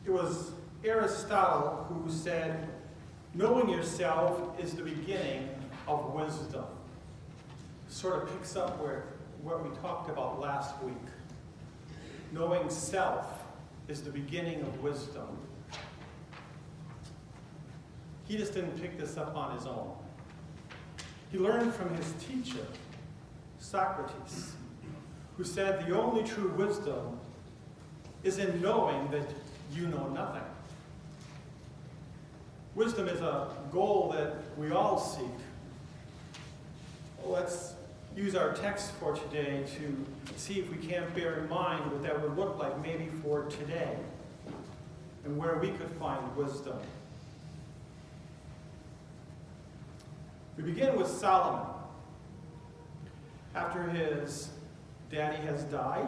It was Aristotle who said, knowing yourself is the beginning of wisdom. Sort of picks up what we talked about last week. Knowing self is the beginning of wisdom. He just didn't pick this up on his own. He learned from his teacher, Socrates, who said the only true wisdom is in knowing that you know nothing. Wisdom is a goal that we all seek. Let's use our text for today to see if we can't bear in mind what that would look like maybe for today and where we could find wisdom. We begin with Solomon. After his daddy has died,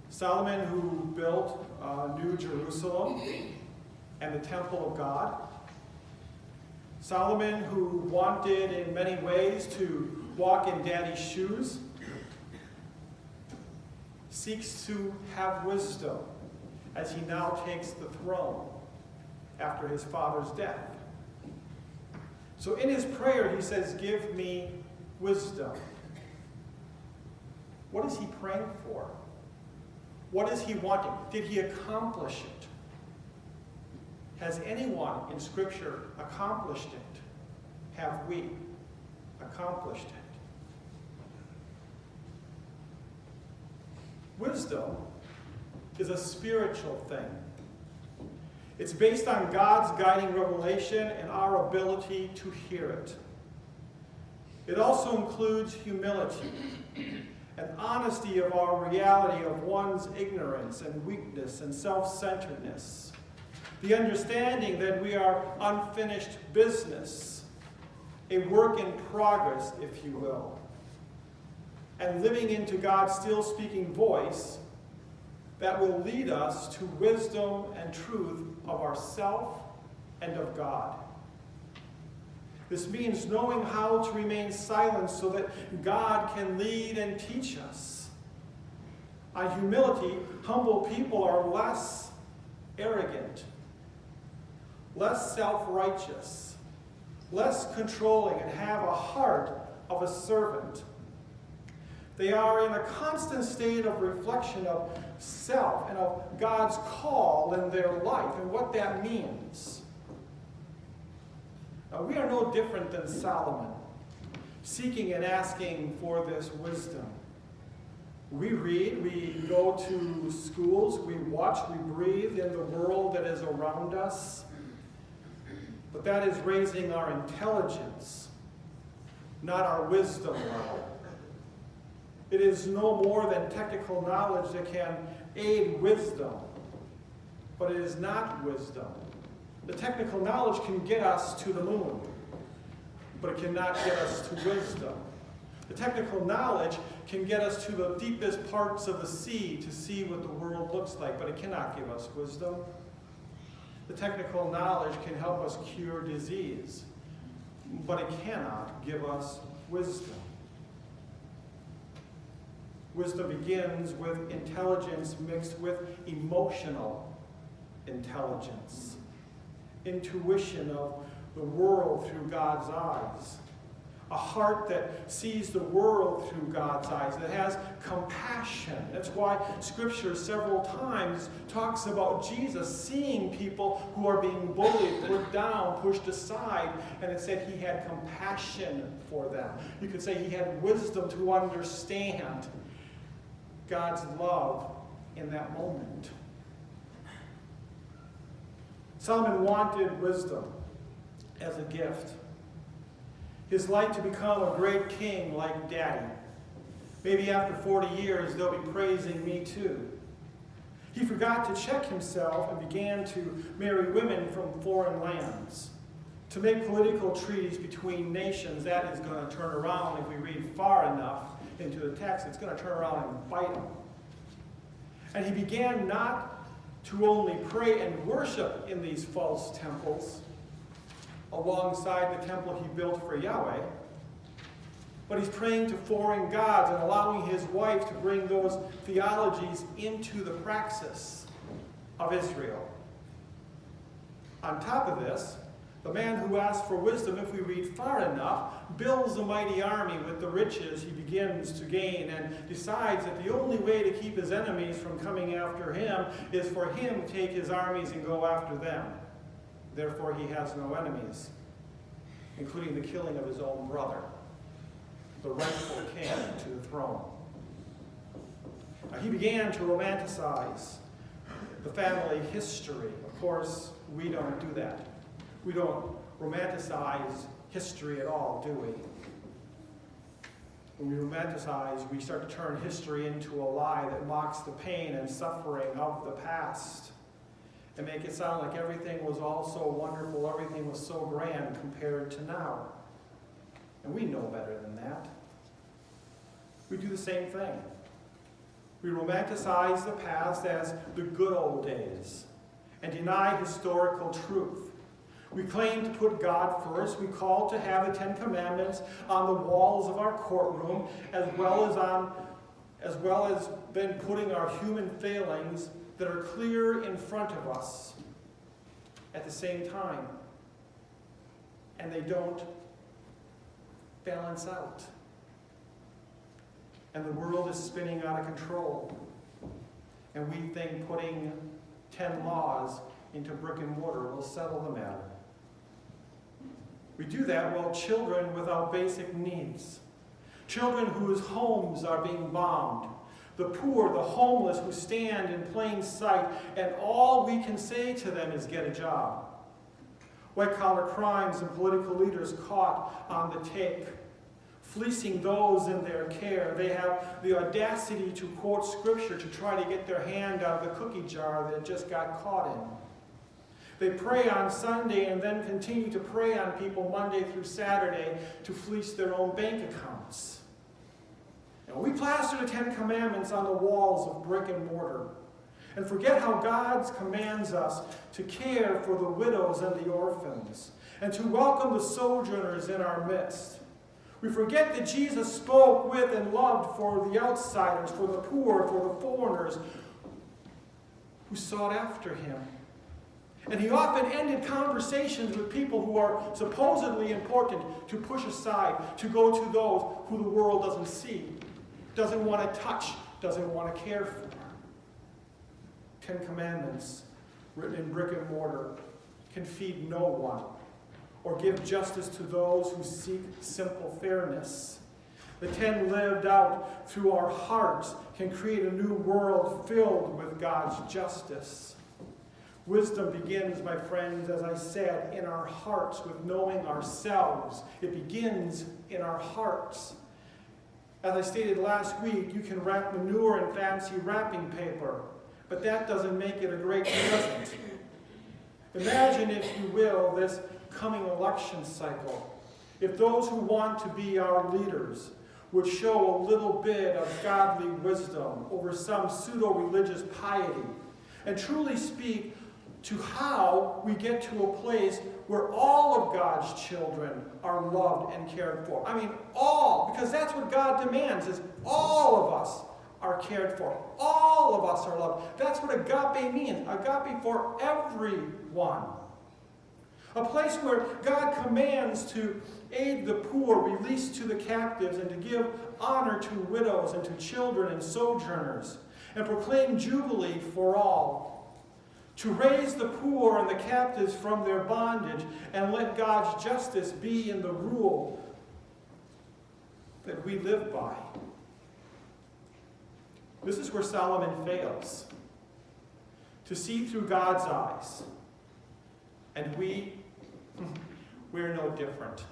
Solomon, who built New Jerusalem and the temple of God. Solomon, who wanted in many ways to walk in daddy's shoes, seeks to have wisdom as he now takes the throne after his father's death. So in his prayer, he says, "Give me wisdom." What is he praying for? What is he wanting? Did he accomplish it? Has anyone in Scripture accomplished it? Have we accomplished it? Wisdom is a spiritual thing. It's based on God's guiding revelation and our ability to hear it. It also includes humility, an honesty of our reality of one's ignorance and weakness and self-centeredness, the understanding that we are unfinished business, a work in progress, if you will, and living into God's still speaking voice that will lead us to wisdom and truth of ourself and of God. This means knowing how to remain silent so that God can lead and teach us. On humility, humble people are less arrogant, less self-righteous, less controlling, and have a heart of a servant. They are in a constant state of reflection of self and of God's call in their life and what that means. Now, we are no different than Solomon, seeking and asking for this wisdom. We read, we go to schools, we watch, we breathe in the world that is around us. But that is raising our intelligence, not our wisdom level. It is no more than technical knowledge that can aid wisdom, but it is not wisdom. The technical knowledge can get us to the moon, but it cannot get us to wisdom. The technical knowledge can get us to the deepest parts of the sea to see what the world looks like, but it cannot give us wisdom. The technical knowledge can help us cure disease, but it cannot give us wisdom. Wisdom begins with intelligence mixed with emotional intelligence, intuition of the world through God's eyes, a heart that sees the world through God's eyes, that has compassion. That's why Scripture several times talks about Jesus seeing people who are being bullied, put down, pushed aside, and it said he had compassion for them. You could say he had wisdom to understand God's love in that moment. Solomon wanted wisdom as a gift. His life to become a great king like Daddy. Maybe after 40 years, they'll be praising me too. He forgot to check himself and began to marry women from foreign lands, to make political treaties between nations. That is going to turn around if we read far enough into the text. It's going to turn around and bite him. And he began not to only pray and worship in these false temples alongside the temple he built for Yahweh, but he's praying to foreign gods and allowing his wife to bring those theologies into the praxis of Israel. On top of this, the man who asks for wisdom, if we read far enough, builds a mighty army with the riches he begins to gain and decides that the only way to keep his enemies from coming after him is for him to take his armies and go after them. Therefore, he has no enemies, including the killing of his own brother, the rightful king to the throne. Now, he began to romanticize the family history. Of course, we don't do that. We don't romanticize history at all, do we? When we romanticize, we start to turn history into a lie that mocks the pain and suffering of the past and make it sound like everything was all so wonderful, everything was so grand compared to now. And we know better than that. We do the same thing. We romanticize the past as the good old days and deny historical truth. We claim to put God first. We call to have the Ten Commandments on the walls of our courtroom, as well as then putting our human failings that are clear in front of us at the same time. And they don't balance out. And the world is spinning out of control. And we think putting 10 laws into brick and mortar will settle the matter. We do that while children without basic needs, children whose homes are being bombed, the poor, the homeless who stand in plain sight, and all we can say to them is get a job. White-collar crimes and political leaders caught on the take, fleecing those in their care. They have the audacity to quote scripture to try to get their hand out of the cookie jar that it just got caught in. They pray on Sunday and then continue to prey on people Monday through Saturday to fleece their own bank accounts. And we plaster the Ten Commandments on the walls of brick and mortar and forget how God commands us to care for the widows and the orphans and to welcome the sojourners in our midst. We forget that Jesus spoke with and loved for the outsiders, for the poor, for the foreigners who sought after him. And he often ended conversations with people who are supposedly important to push aside, to go to those who the world doesn't see, doesn't want to touch, doesn't want to care for. 10 Commandments written in brick and mortar can feed no one or give justice to those who seek simple fairness. The 10 lived out through our hearts can create a new world filled with God's justice. Wisdom begins, my friends, as I said, in our hearts with knowing ourselves. It begins in our hearts. As I stated last week, you can wrap manure in fancy wrapping paper, but that doesn't make it a great present. Imagine, if you will, this coming election cycle. If those who want to be our leaders would show a little bit of godly wisdom over some pseudo-religious piety and truly speak to how we get to a place where all of God's children are loved and cared for. I mean, all, because that's what God demands, is all of us are cared for. All of us are loved. That's what agape means. Agape for everyone. A place where God commands to aid the poor, release to the captives, and to give honor to widows and to children and sojourners, and proclaim jubilee for all. To raise the poor and the captives from their bondage and let God's justice be in the rule that we live by. This is where Solomon fails. To see through God's eyes. And we're no different.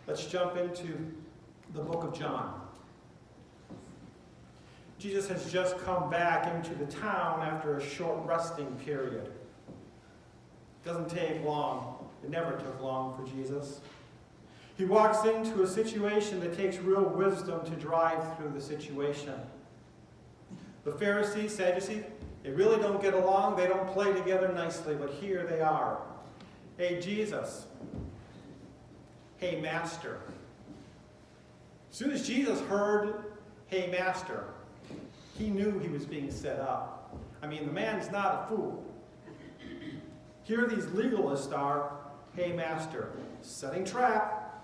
Let's jump into the book of John. Jesus has just come back into the town after a short resting period. It doesn't take long. It never took long for Jesus. He walks into a situation that takes real wisdom to drive through the situation. The Pharisees, Sadducees, they really don't get along. They don't play together nicely, but here they are. Hey, Jesus. Hey, Master. As soon as Jesus heard, hey, Master, He knew he was being set up. I mean, the man's not a fool. Here these legalists are, hey master, setting trap.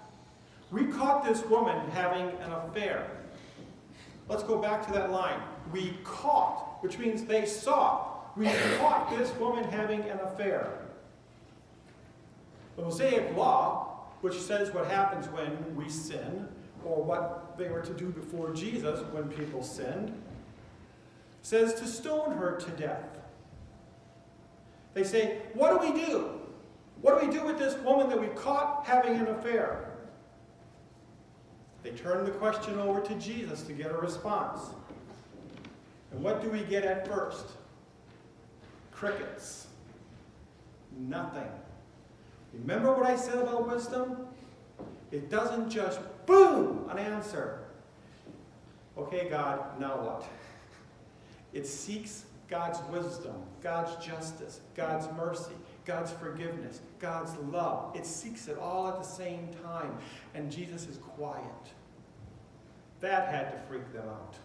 We caught this woman having an affair. Let's go back to that line. We caught, which means they saw. We caught this woman having an affair. The Mosaic law, which says what happens when we sin, or what they were to do before Jesus when people sinned, says to stone her to death. They say, what do we do? What do we do with this woman that we caught having an affair? They turn the question over to Jesus to get a response. And what do we get at first? Crickets. Nothing. Remember what I said about wisdom? It doesn't just, boom, an answer. Okay, God, now what? It seeks God's wisdom, God's justice, God's mercy, God's forgiveness, God's love. It seeks it all at the same time. And Jesus is quiet. That had to freak them out.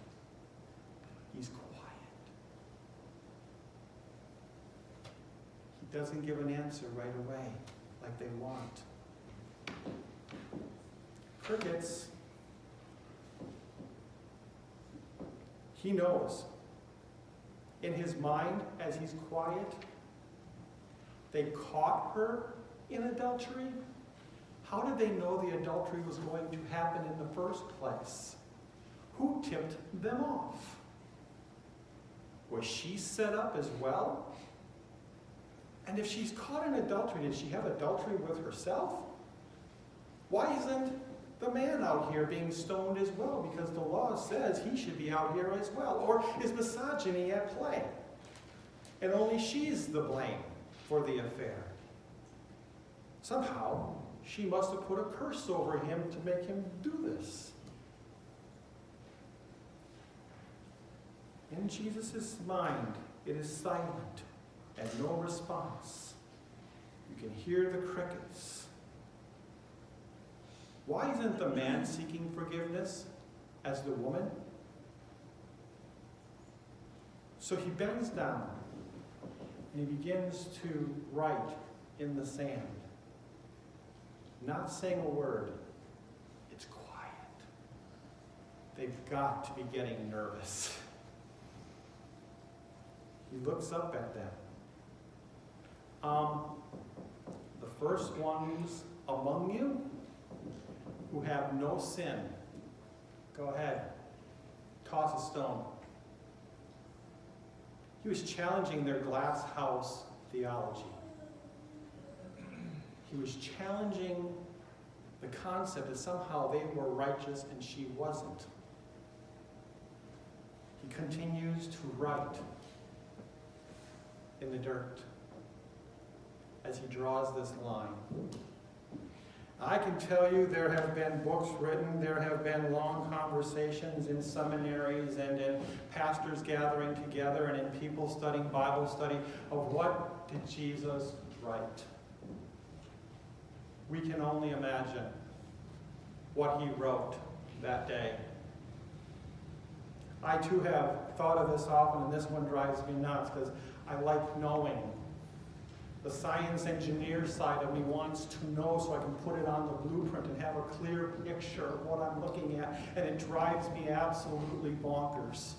He's quiet. He doesn't give an answer right away like they want. Crickets. He knows. In his mind, as he's quiet, they caught her in adultery. How did they know the adultery was going to happen in the first place? Who tipped them off? Was she set up as well? And if she's caught in adultery, did she have adultery with herself? Why isn't the man out here being stoned as well? Because the law says he should be out here as well. Or is misogyny at play? And only she's the blame for the affair. Somehow, she must have put a curse over him to make him do this. In Jesus' mind, it is silent and no response. You can hear the crickets. Why isn't the man seeking forgiveness as the woman? So he bends down and he begins to write in the sand, not saying a word. It's quiet. They've got to be getting nervous. He looks up at them. The first ones among you who have no sin, go ahead, toss a stone. He was challenging their glass house theology. He was challenging the concept that somehow they were righteous and she wasn't. He continues to write in the dirt as he draws this line. I can tell you there have been books written, there have been long conversations in seminaries and in pastors gathering together and in people studying Bible study of what did Jesus write. We can only imagine what he wrote that day. I too have thought of this often, and this one drives me nuts because I like knowing. The science engineer side of me wants to know so I can put it on the blueprint and have a clear picture of what I'm looking at, and it drives me absolutely bonkers.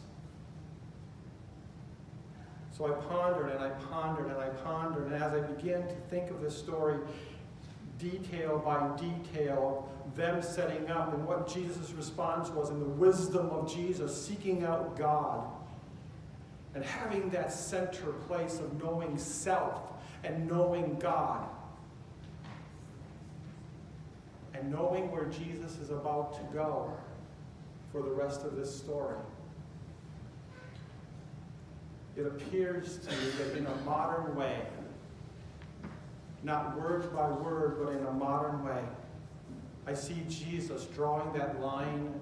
So I pondered and I pondered and I pondered, and as I began to think of this story, detail by detail, them setting up and what Jesus' response was and the wisdom of Jesus seeking out God and having that center place of knowing self and knowing God and knowing where Jesus is about to go for the rest of this story. It appears to me that in a modern way, not word by word, but in a modern way, I see Jesus drawing that line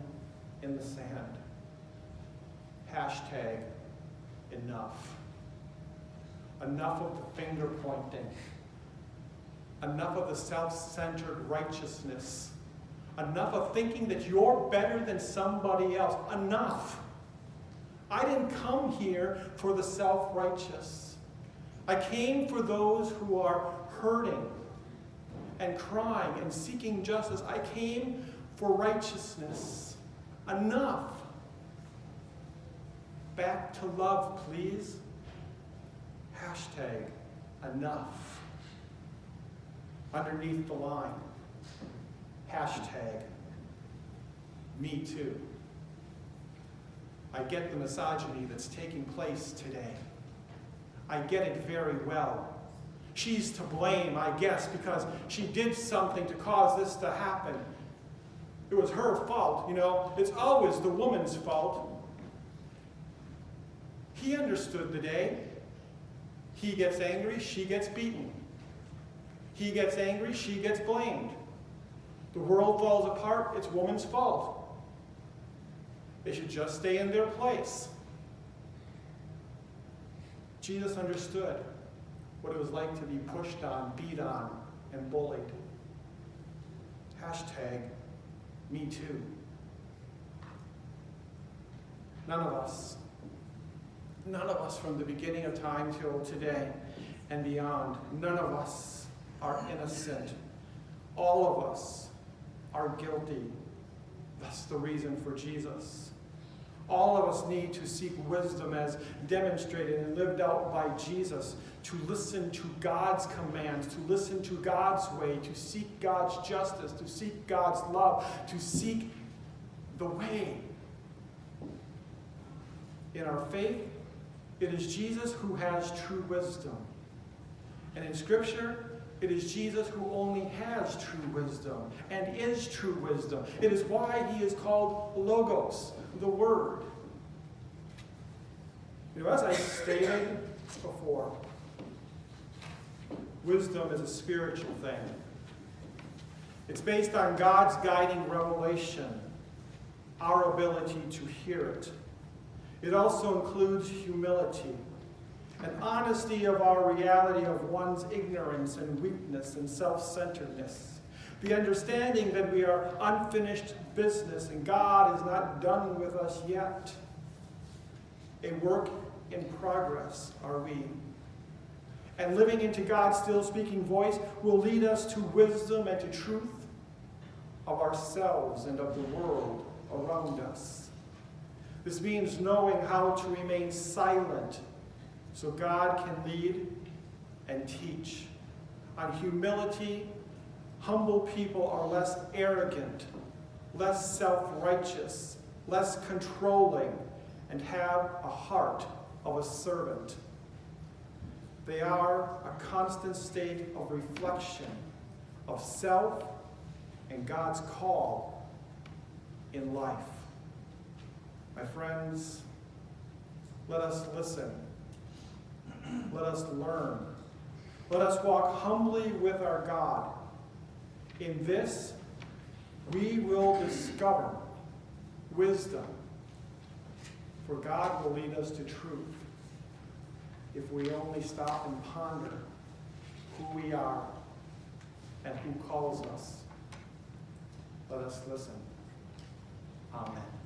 in the sand. Hashtag enough. Enough of the finger pointing. Enough of the self-centered righteousness. Enough of thinking that you're better than somebody else. Enough. I didn't come here for the self-righteous. I came for those who are hurting and crying and seeking justice. I came for righteousness. Enough. Back to love, please. Hashtag enough. Underneath the line. Hashtag me too. I get the misogyny that's taking place today. I get it very well. She's to blame, I guess, because she did something to cause this to happen. It was her fault, you know. It's always the woman's fault. He understood the day. He gets angry, she gets beaten. He gets angry, she gets blamed. The world falls apart, it's woman's fault. They should just stay in their place. Jesus understood what it was like to be pushed on, beat on, and bullied. Hashtag me too. None of us from the beginning of time till today and beyond, none of us are innocent. All of us are guilty. That's the reason for Jesus. All of us need to seek wisdom as demonstrated and lived out by Jesus, to listen to God's commands, to listen to God's way, to seek God's justice, to seek God's love, to seek the way. In our faith, it is Jesus who has true wisdom. And in Scripture, it is Jesus who only has true wisdom and is true wisdom. It is why he is called Logos, the Word. You know, as I stated before, wisdom is a spiritual thing. It's based on God's guiding revelation, our ability to hear it. It also includes humility, an honesty of our reality of one's ignorance and weakness and self-centeredness, the understanding that we are unfinished business and God is not done with us yet. A work in progress are we. And living into God's still speaking voice will lead us to wisdom and to truth of ourselves and of the world around us. This means knowing how to remain silent so God can lead and teach. On humility, humble people are less arrogant, less self-righteous, less controlling, and have a heart of a servant. They are a constant state of reflection of self and God's call in life. My friends, let us listen. Let us learn. Let us walk humbly with our God. In this, we will discover wisdom, for God will lead us to truth if we only stop and ponder who we are and who calls us. Let us listen. Amen.